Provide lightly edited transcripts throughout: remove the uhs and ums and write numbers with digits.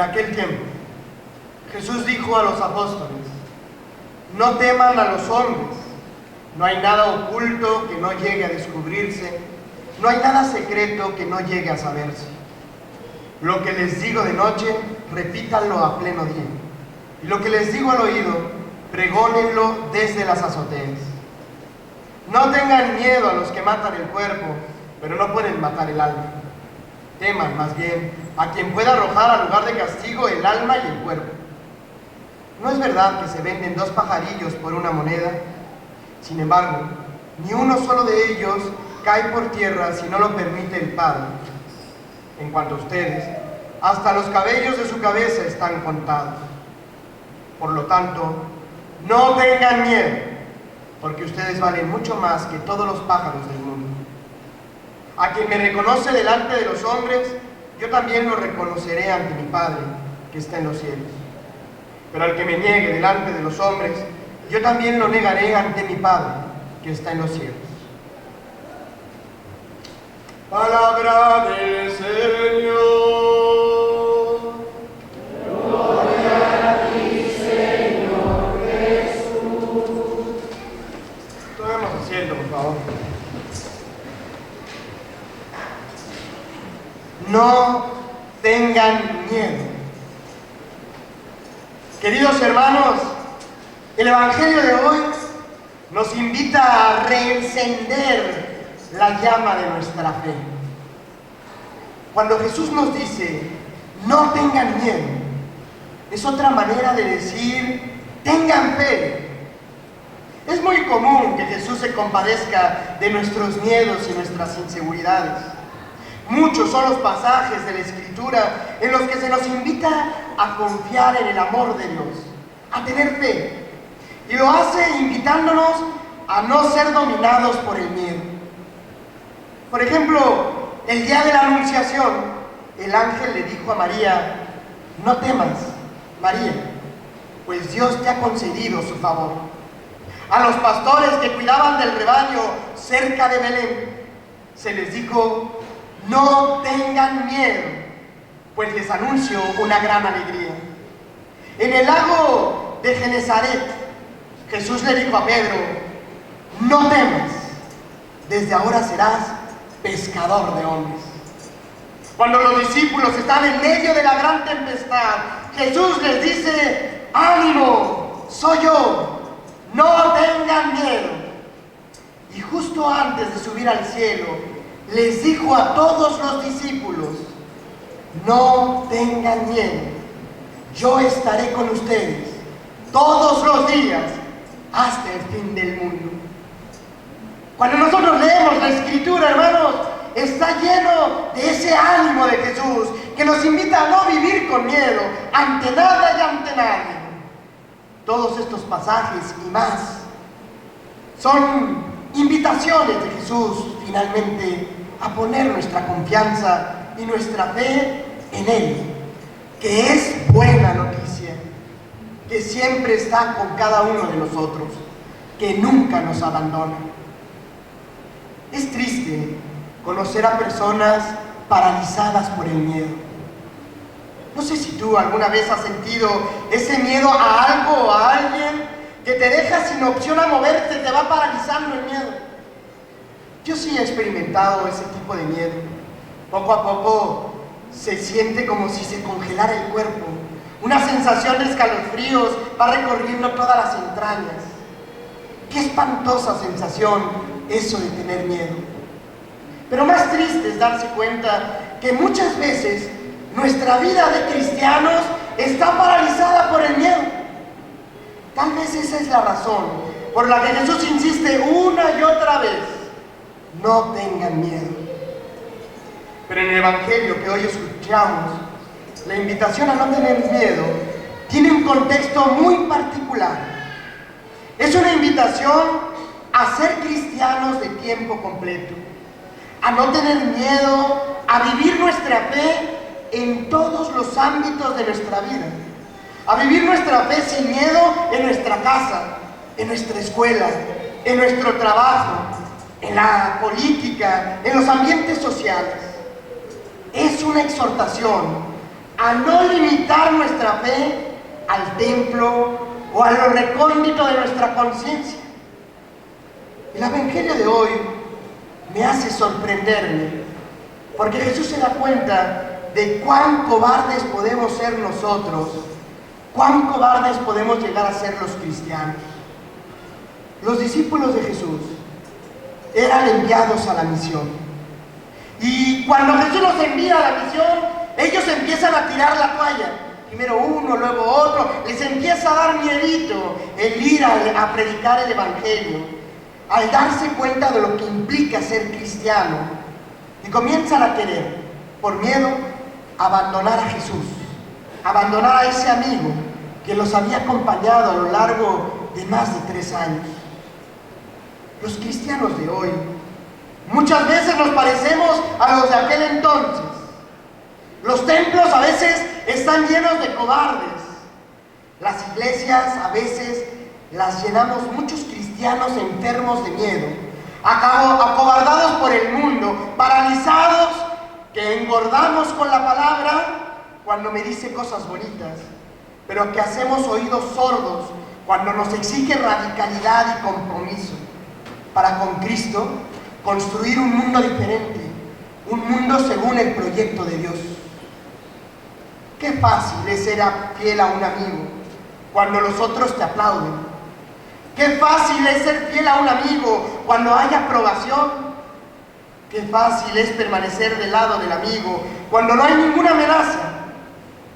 aquel tiempo, Jesús dijo a los apóstoles: no teman a los hombres, no hay nada oculto que no llegue a descubrirse, no hay nada secreto que no llegue a saberse. Lo que les digo de noche, repítanlo a pleno día, y lo que les digo al oído, pregónenlo desde las azoteas. No tengan miedo a los que matan el cuerpo, pero no pueden matar el alma. Teman más bien a quien pueda arrojar al lugar de castigo el alma y el cuerpo. ¿No es verdad que se venden 2 pajarillos por una moneda? Sin embargo, ni uno solo de ellos cae por tierra si no lo permite el Padre. En cuanto a ustedes, hasta los cabellos de su cabeza están contados. Por lo tanto, no tengan miedo, porque ustedes valen mucho más que todos los pájaros del mundo. A quien me reconoce delante de los hombres, yo también lo reconoceré ante mi Padre, que está en los cielos. Pero al que me niegue delante de los hombres, yo también lo negaré ante mi Padre, que está en los cielos. Palabra del Señor. Gloria a ti, Señor Jesús. Tomemos asiento, por favor. No tengan miedo. Queridos hermanos, el Evangelio de hoy nos invita a reencender la llama de nuestra fe. Cuando Jesús nos dice, no tengan miedo, es otra manera de decir, tengan fe. Es muy común que Jesús se compadezca de nuestros miedos y nuestras inseguridades. Muchos son los pasajes de la Escritura en los que se nos invita a confiar en el amor de Dios, a tener fe. Y lo hace invitándonos a no ser dominados por el miedo. Por ejemplo, el día de la Anunciación, el ángel le dijo a María: no temas, María, pues Dios te ha concedido su favor. A los pastores que cuidaban del rebaño cerca de Belén, se les dijo: no tengan miedo, pues les anuncio una gran alegría. En el lago de Genesaret, Jesús le dijo a Pedro: no temas, desde ahora serás pescador de hombres. Cuando los discípulos están en medio de la gran tempestad, Jesús les dice: ánimo, soy yo, no tengan miedo. Y justo antes de subir al cielo, les dijo a todos los discípulos: no tengan miedo, yo estaré con ustedes todos los días hasta el fin del mundo. Cuando nosotros leemos la Escritura, hermanos, está lleno de ese ánimo de Jesús que nos invita a no vivir con miedo ante nada y ante nadie. Todos estos pasajes y más son invitaciones de Jesús finalmente a poner nuestra confianza y nuestra fe en Él, que es buena noticia, que siempre está con cada uno de nosotros, que nunca nos abandona. Es triste conocer a personas paralizadas por el miedo. No sé si tú alguna vez has sentido ese miedo a algo o a alguien que te deja sin opción a moverte, te va paralizando el miedo. Yo sí he experimentado ese tipo de miedo. Poco a poco se siente como si se congelara el cuerpo. Una sensación de escalofríos va recorriendo todas las entrañas. Qué espantosa sensación eso de tener miedo. Pero más triste es darse cuenta que muchas veces nuestra vida de cristianos está paralizada por el miedo. Tal vez esa es la razón por la que Jesús insiste una y otra vez: no tengan miedo. Pero en el Evangelio que hoy escuchamos, la invitación a no tener miedo tiene un contexto muy particular. Es una invitación a ser cristianos de tiempo completo, a no tener miedo, a vivir nuestra fe en todos los ámbitos de nuestra vida, a vivir nuestra fe sin miedo en nuestra casa, en nuestra escuela, en nuestro trabajo, en la política, en los ambientes sociales. Es una exhortación a no limitar nuestra fe al templo o a lo recóndito de nuestra conciencia. El Evangelio de hoy me hace sorprenderme, porque Jesús se da cuenta de cuán cobardes podemos ser nosotros, cuán cobardes podemos llegar a ser los cristianos. Los discípulos de Jesús eran enviados a la misión. Y cuando Jesús los envía a la misión, ellos empiezan a tirar la toalla. Primero uno, luego otro. Les empieza a dar miedito el ir a predicar el Evangelio, al darse cuenta de lo que implica ser cristiano. Y comienzan a querer, por miedo, abandonar a Jesús, abandonar a ese amigo que los había acompañado a lo largo de más de 3 años. Los cristianos de hoy muchas veces nos parecemos a los de aquel entonces. Los templos a veces están llenos de cobardes. Las iglesias a veces las llenamos muchos cristianos enfermos de miedo, acobardados por el mundo, paralizados, que engordamos con la palabra cuando me dice cosas bonitas, pero que hacemos oídos sordos cuando nos exige radicalidad y compromiso para con Cristo construir un mundo diferente, un mundo según el proyecto de Dios. Qué fácil es ser fiel a un amigo cuando los otros te aplauden. Qué fácil es ser fiel a un amigo cuando hay aprobación. Qué fácil es permanecer del lado del amigo cuando no hay ninguna amenaza.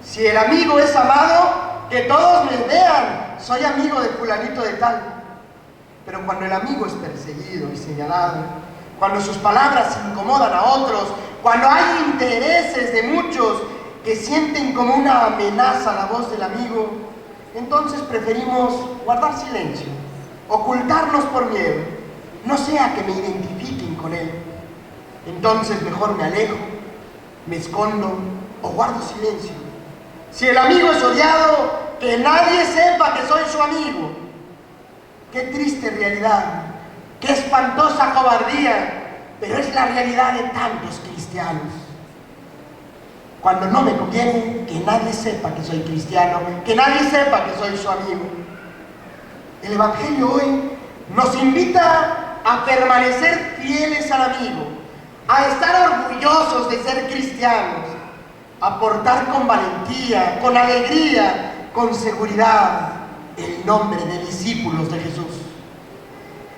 Si el amigo es amado, que todos me vean, soy amigo de fulanito de tal. Pero cuando el amigo es perseguido y señalado, cuando sus palabras incomodan a otros, cuando hay intereses de muchos que sienten como una amenaza la voz del amigo, entonces preferimos guardar silencio, ocultarnos por miedo, no sea que me identifiquen con él. Entonces mejor me alejo, me escondo o guardo silencio. Si el amigo es odiado, que nadie sepa que soy su amigo. Qué triste realidad, qué espantosa cobardía, pero es la realidad de tantos cristianos. Cuando no me conviene, que nadie sepa que soy cristiano, que nadie sepa que soy su amigo. El Evangelio hoy nos invita a permanecer fieles al amigo, a estar orgullosos de ser cristianos, a portar con valentía, con alegría, con seguridad el nombre de discípulos de Jesús,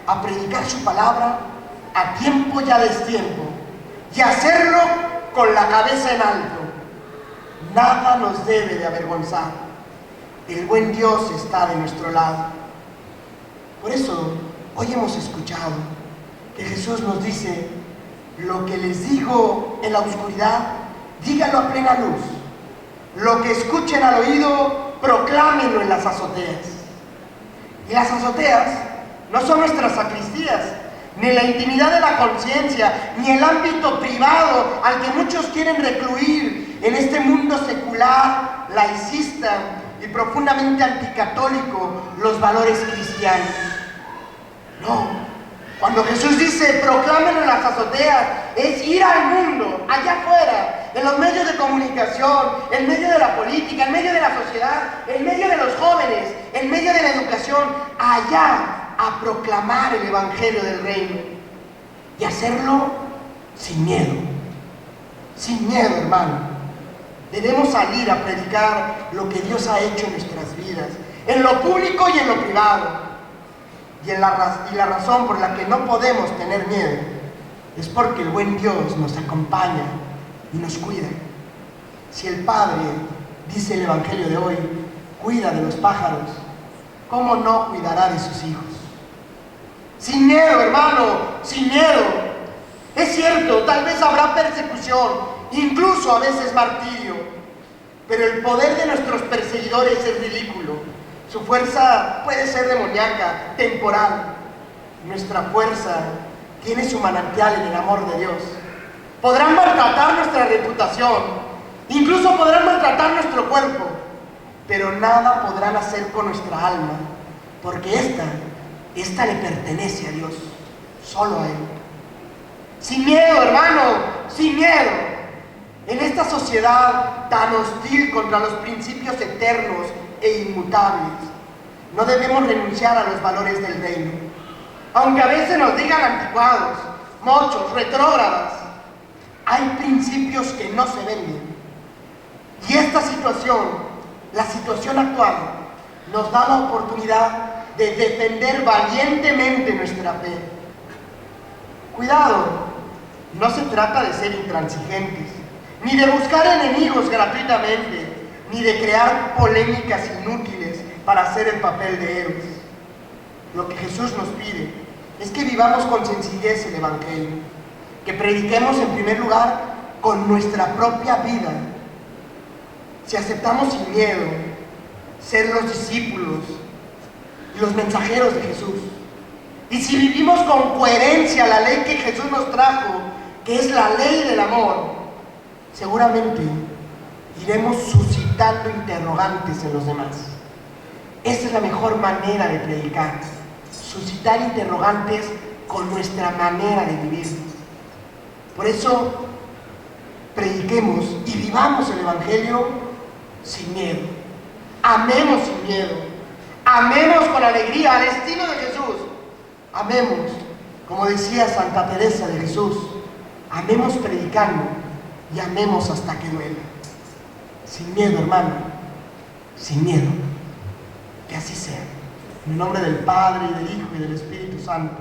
a predicar su palabra a tiempo y a destiempo, y hacerlo con la cabeza en alto. Nada nos debe de avergonzar. El buen Dios está de nuestro lado. Por eso, hoy hemos escuchado que Jesús nos dice: lo que les digo en la oscuridad, díganlo a plena luz. Lo que escuchen al oído, proclámenlo en las azoteas. Y las azoteas no son nuestras sacristías, ni la intimidad de la conciencia, ni el ámbito privado al que muchos quieren recluir en este mundo secular, laicista y profundamente anticatólico los valores cristianos. No, cuando Jesús dice proclámenlo en las azoteas, es ir al mundo, allá afuera, en los medios de comunicación, en medio de la política, en medio de la sociedad, en medio de los jóvenes, en medio de la educación, allá a proclamar el Evangelio del Reino, y hacerlo sin miedo. Sin miedo, hermano. Debemos salir a predicar lo que Dios ha hecho en nuestras vidas, en lo público y en lo privado. Y la razón por la que no podemos tener miedo es porque el buen Dios nos acompaña y nos cuida. Si el Padre, dice el Evangelio de hoy, cuida de los pájaros, ¿cómo no cuidará de sus hijos? Sin miedo, hermano, sin miedo. Es cierto, tal vez habrá persecución, incluso a veces martirio, pero el poder de nuestros perseguidores es ridículo. Su fuerza puede ser demoníaca, temporal. Nuestra fuerza tiene su manantial en el amor de Dios. Podrán maltratar nuestra reputación, incluso podrán maltratar nuestro cuerpo, pero nada podrán hacer con nuestra alma, porque esta le pertenece a Dios, solo a Él. Sin miedo, hermano, sin miedo. En esta sociedad tan hostil contra los principios eternos e inmutables, no debemos renunciar a los valores del reino. Aunque a veces nos digan anticuados, mochos, retrógradas, hay principios que no se venden. Y esta situación, la situación actual, nos da la oportunidad de defender valientemente nuestra fe. Cuidado, no se trata de ser intransigentes, ni de buscar enemigos gratuitamente, ni de crear polémicas inútiles para hacer el papel de héroes. Lo que Jesús nos pide es que vivamos con sencillez el Evangelio, que prediquemos en primer lugar con nuestra propia vida. Si aceptamos sin miedo ser los discípulos y los mensajeros de Jesús, y si vivimos con coherencia la ley que Jesús nos trajo, que es la ley del amor, seguramente iremos suscitando interrogantes en los demás. Esa es la mejor manera de predicar, suscitar interrogantes con nuestra manera de vivir. Por eso, prediquemos y vivamos el Evangelio sin miedo. Amemos sin miedo. Amemos con alegría, al estilo de Jesús. Amemos, como decía Santa Teresa de Jesús, amemos predicando y amemos hasta que duela. Sin miedo, hermano, sin miedo. Que así sea. En el nombre del Padre, y del Hijo, y del Espíritu Santo.